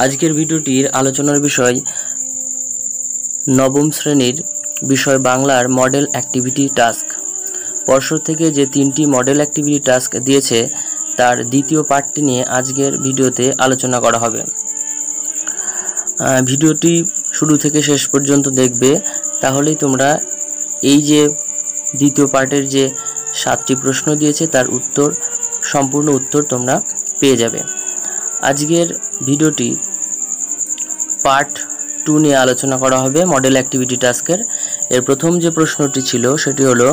আজকের ভিডিওটির আলোচনার বিষয় নবম শ্রেণীর বিষয় বাংলার মডেল অ্যাক্টিভিটি টাস্ক। পর্ষদ থেকে যে 3টি মডেল অ্যাক্টিভিটি টাস্ক দিয়েছে তার দ্বিতীয় পার্টটি নিয়ে আজকের ভিডিওতে আলোচনা করা হবে। ভিডিওটি শুরু থেকে শেষ পর্যন্ত দেখবে, তাহলেই তোমরা এই যে দ্বিতীয় পার্টের যে 7টি প্রশ্ন দিয়েছে তার সম্পূর্ণ উত্তর তোমরা পেয়ে যাবে। আজকের ভিডিওটি পার্ট 2 নিয়ে আলোচনা করা হবে মডেল অ্যাক্টিভিটি টাস্কের। এর প্রথম যে প্রশ্নটি ছিল সেটি হলো,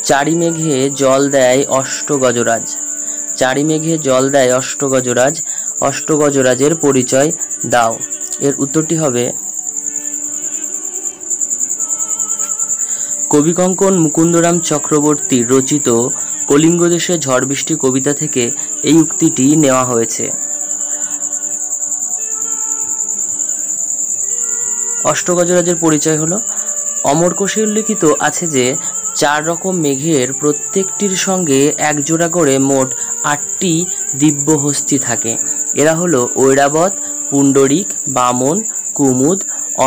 চারি মেঘে জল দেয় অষ্টগজরাজ। চারি মেঘে জল দেয় অষ্টগজরাজ, অষ্টগজরাজের পরিচয় দাও। এর উত্তরটি হবে কবিকঙ্কন মুকুন্দরাম চক্রবর্তী রচিত কলিঙ্গ দেশে ঝড় বৃষ্টি কবিতা থেকে এই উক্তিটি নেওয়া হয়েছে। অষ্টগজরাজের পরিচয় হলো, অমরকোষে উল্লেখিত আছে যে 4 রকম মেঘের প্রত্যেকটির সঙ্গে একজোড়া করে মোট 8টি দিব্য হস্তি থাকে। এরা হলো ঐরাবত, পুণ্ডরিক, বামন, কুমুদ,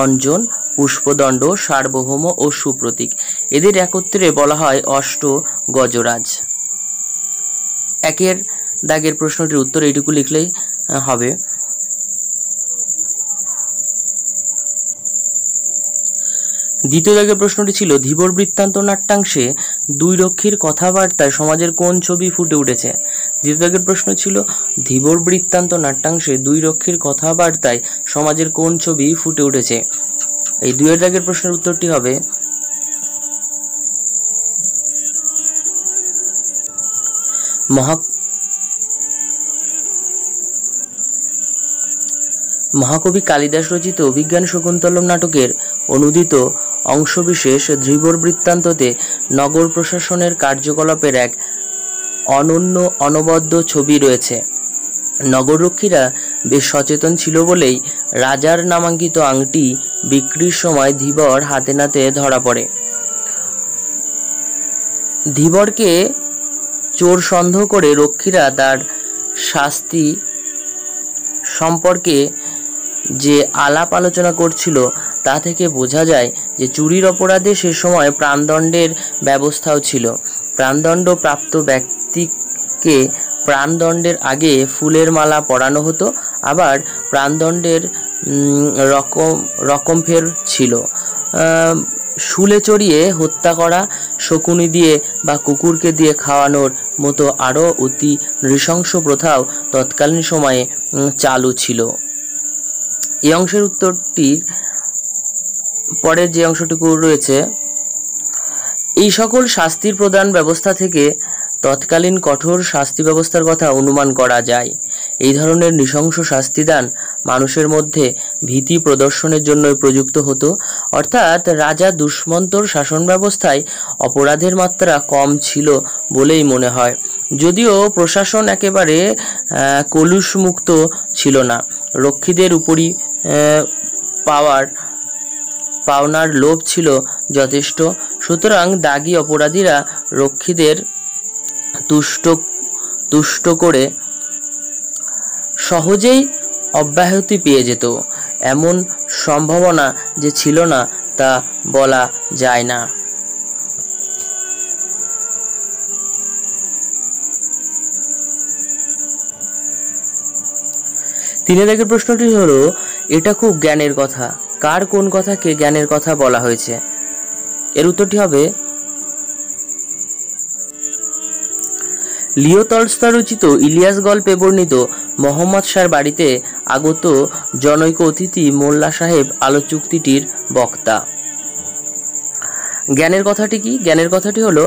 অঞ্জন, পুষ্পদণ্ড, সার্বভৌম ও সুপ্রতীক। এদের একত্রে বলা হয় অষ্টগজরাজ। একের দাগের প্রশ্নটির উত্তর এইটুকু লিখলেই হবে। দ্বিতীয় দাগের প্রশ্নটি ছিল, ধীবর বৃত্তান্ত নাট্যাংশে 2 রক্ষীর কথাবার্তায় সমাজের কোন ছবি ফুটে উঠেছে? দ্বিতীয় দাগের প্রশ্ন ছিল, ধীবর বৃত্তান্ত নাট্যাংশে 2 রক্ষীর কথাবার্তায় সমাজের কোন ছবি ফুটে উঠেছে? এই 2 দাগের প্রশ্নের উত্তরটি হবে মহাকবি কালিদাস রচিত অভিজ্ঞান শকুন্তলম নাটকের অনুদিত অংশবিশেষ ধীবর বৃত্তান্ততে নগর প্রশাসনের কার্যকলাপের এক অনন্য অনবদ্য ছবি রয়েছে। নগররক্ষীরা বেশ সচেতন ছিল বলেই রাজার নামাঙ্কিত আংটি বিক্রির সময় ধীবর হাতে নাতে ধরা পড়ে। ধীবরকে চোর সন্দেহ করে রক্ষীরা তার শাস্তি সম্পর্কে যে আলাপ আলোচনা করছিল তা থেকে বোঝা যায় যে চুরির অপরাধে সে সময় প্রাণদণ্ডের ব্যবস্থাও ছিল। প্রাণদণ্ড প্রাপ্ত ব্যক্তিকে প্রাণদণ্ডের আগে ফুলের মালা পরানো হতো, আবার প্রাণদণ্ডের রকম ফের ছিল। শুলে চড়িয়ে হত্যা করা, শকুনি দিয়ে বা কুকুরকে দিয়ে খাওয়ানোর মতো আরও অতি নৃশংস প্রথাও তৎকালীন সময়ে চালু ছিল। এই অংশের উত্তরটির পরের যে অংশটুকু রয়েছে, এই সকল শাস্তির প্রদান ব্যবস্থা থেকে তৎকালীন কঠোর শাস্তি ব্যবস্থার কথা অনুমান করা যায়। এই ধরনের নৃশংস শাস্তিদান মানুষের মধ্যে ভীতি প্রদর্শনের জন্যই প্রযুক্ত হতো, অর্থাৎ রাজা দুষ্মন্তর শাসন ব্যবস্থায় অপরাধের মাত্রা কম ছিল বলেই মনে হয়। যদিও প্রশাসন একেবারে কলুষমুক্ত ছিল না, রক্ষীদের উপরই পাওনার লোভ ছিল যথেষ্ট। সুতরাং দাগী অপরাধীরা রক্ষীদের তুষ্ট করে সহজেই অব্যাহতি পেয়ে যেত। এমন সম্ভাবনা যে ছিল না তা বলা যায় না। তিন দাগের প্রশ্নটি হলো, এটা খুব জ্ঞানের কথা। কার কোন কথাকে জ্ঞানের কথা বলা হয়েছে? এর উত্তরটি হবে লিও তলস্টয় রচিত ইলিয়াস গল্পে বর্ণিত মোহাম্মদ শাহর বাড়িতে আগত জনৈক অতিথি মোল্লা সাহেব আলোচুক্তিটির বক্তা। জ্ঞানের কথাটি কি? জ্ঞানের কথাটি হলো,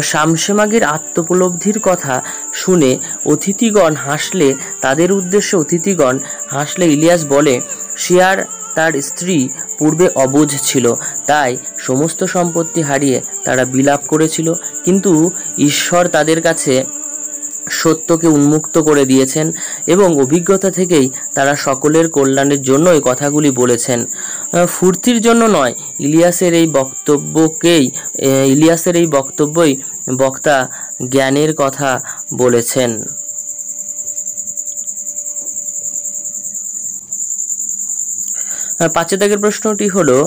শামসেমাগের আত্মোপলব্ধির কথা শুনে অতিথিগণ হাসলে, তাদের উদ্দেশ্যে অতিথিগণ হাসলে ইলিয়াস বলে, সে আর তার স্ত্রী পূর্বে অবুঝ ছিল, তাই সমস্ত সম্পত্তি হারিয়ে তারা বিলাপ করেছিল, কিন্তু ঈশ্বর তাদের কাছে সত্যকে উন্মুক্ত করে দিয়েছেন এবং অভিজ্ঞতা থেকেই তারা সকলের কল্যাণের জন্যই কথাগুলি বলেছেন, ফুর্তির জন্য নয়। ইলিয়াসের এই বক্তব্যই বক্তা জ্ঞানের কথা বলেছেন। 5 দাগের প্রশ্নটি হলো,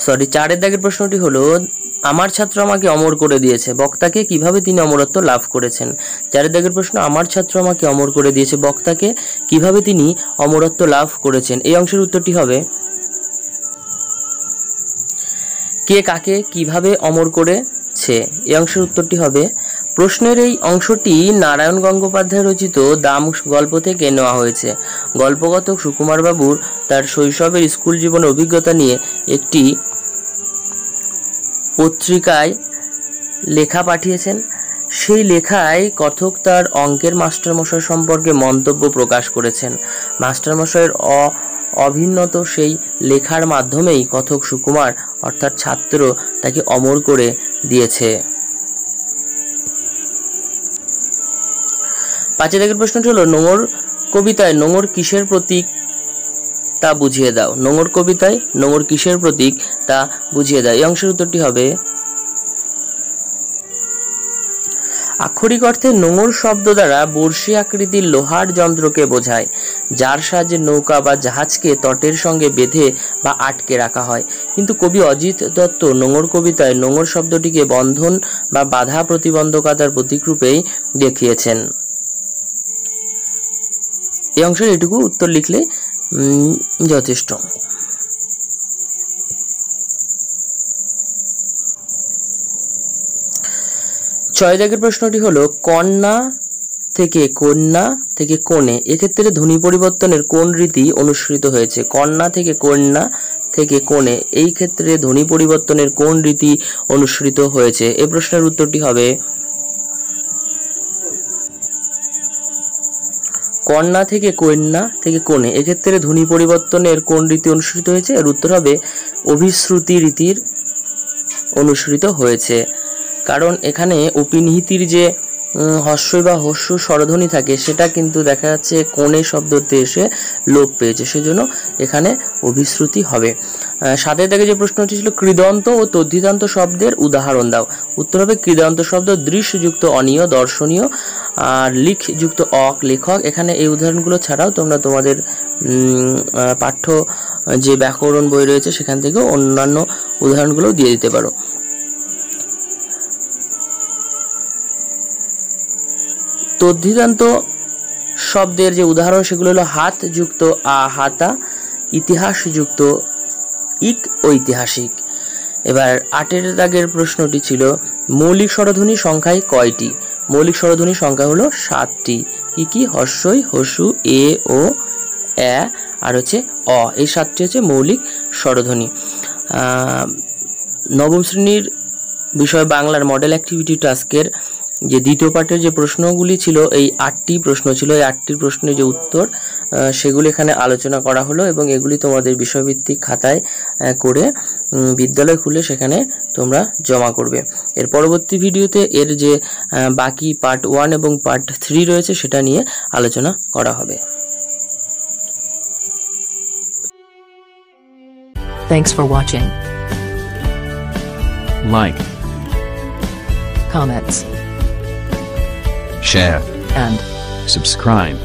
সরি 4 দাগের প্রশ্নটি হলো, আমার ছাত্র আমাকে অমর করে দিয়েছে, বক্তাকে কিভাবে তিনি অমরত্ব লাভ করেছেন। 4 দাগের প্রশ্ন, আমার ছাত্র আমাকে অমর করে দিয়েছে, বক্তাকে কিভাবে তিনি অমরত্ব লাভ করেছেন। এই অংশের উত্তরটি হবে, কে কাকে কিভাবে অমর করেছে। এই অংশের উত্তরটি হবে, প্রশ্নের এই অংশটি নারায়ণ গঙ্গোপাধ্যায় রচিত দাম গল্প থেকে নেওয়া হয়েছে। গল্পকথক সুকুমার বাবুর তার শৈশবের স্কুল জীবনের অভিজ্ঞতা নিয়ে একটি পত্রিকায় লেখা পাঠিয়েছেন। সেই লেখায় কথক তার অঙ্কের মাস্টারমশাই সম্পর্কে মন্তব্য প্রকাশ করেছেন। মাস্টারমশাইয়ের অভিন্নত সেই লেখার মাধ্যমেই কথক সুকুমার অর্থাৎ ছাত্র তাকে অমর করে দিয়েছে। 5 দাগের প্রশ্নটি হলো, নোঙর কবিতায় নোঙর কিসের প্রতীক তা বুঝিয়ে দাও। নোঙর কবিতায় নোঙর কিসের প্রতীক তা বুঝিয়ে দাও। এই অংশের উত্তরটি হবে, আক্ষরিক অর্থে নোঙর শব্দ দ্বারা বর্ষি আকৃতির লোহার যন্ত্রকে বোঝায়, যার সাহায্যে নৌকা বা জাহাজকে তটের সঙ্গে বেঁধে বা আটকে রাখা হয়। কিন্তু কবি অজিত দত্ত নোঙর কবিতায় নোঙর শব্দটিকে বন্ধন বা বাধা প্রতিবন্ধকতার প্রতীকরূপেই দেখিয়েছেন। এই অংশের এটুকু উত্তর লিখলে যথেষ্ট। 6 দাগের প্রশ্নটি হলো, কন্যা থেকে কন্যা থেকে কোণে, এক্ষেত্রে ধ্বনি পরিবর্তনের কোন রীতি অনুসৃত হয়েছে। কন্যা থেকে কন্যা থেকে কোণে, এই ক্ষেত্রে ধ্বনি পরিবর্তনের কোন রীতি অনুসৃত হয়েছে। এই প্রশ্নের উত্তরটি হবে, কন্যা থেকে কন্যা থেকে কোণে, এক্ষেত্রে ধ্বনি পরিবর্তনের কোন রীতি অনুসৃত হয়েছে। এর উত্তর হবে, অভিশ্রুতি রীতির অনুসৃত হয়েছে। কারণ এখানে অপিনিহিতির যে হস্যই বা হস্য স্বরধ্বনি থাকে সেটা কিন্তু দেখা যাচ্ছে কোণে শব্দতে এসে লোপ পেয়েছে, সেজন্য এখানে অভিশ্রুতি হবে। 7 দাগে যে প্রশ্নটি ছিল, কৃদন্ত ও তদ্ধিতান্ত শব্দের উদাহরণ দাও। উত্তর হবে, কৃদন্ত শব্দ দৃশ্যযুক্ত অনীয়, দর্শনীয়, আর লিখযুক্ত অক, লেখক। এখানে এই উদাহরণগুলো ছাড়াও তোমরা তোমাদের পাঠ্য যে ব্যাকরণ বই রয়েছে সেখান থেকেও অন্যান্য উদাহরণগুলো দিয়ে দিতে পারো। তদ্ধিতান্ত শব্দের যে উদাহরণ সেগুলো হলো হাত যুক্ত আ হাতা, ইতিহাস যুক্ত ইক ঐতিহাসিক। এবার 8 দাগের প্রশ্নটি ছিল, মৌলিক স্বরধ্বনি সংখ্যায় কয়টি। মৌলিক স্বরধ্বনি সংখ্যা হলো 7টি। কি কি? হস্যই, হসু, এ ও এ আর হচ্ছে অ, এই 7টি হচ্ছে মৌলিক স্বরধ্বনি। নবম শ্রেণীর বিষয় বাংলার মডেল অ্যাক্টিভিটি টাস্কের যে দ্বিতীয় পাঠের যে প্রশ্নগুলি ছিল, এই 8টি প্রশ্ন ছিল। এই 8টি প্রশ্নের যে উত্তর সেগুলি এখানে আলোচনা করা হলো এবং এগুলি তোমাদের বিষয়ভিত্তিক খাতায় করে বিদ্যালয় খুলে সেখানে তোমরা জমা করবে। এর পরবর্তী ভিডিওতে এর যে বাকি পার্ট 1 এবং পার্ট 3 রয়েছে সেটা নিয়ে আলোচনা করা হবে। Thanks for watching. Like, Comments share, and subscribe.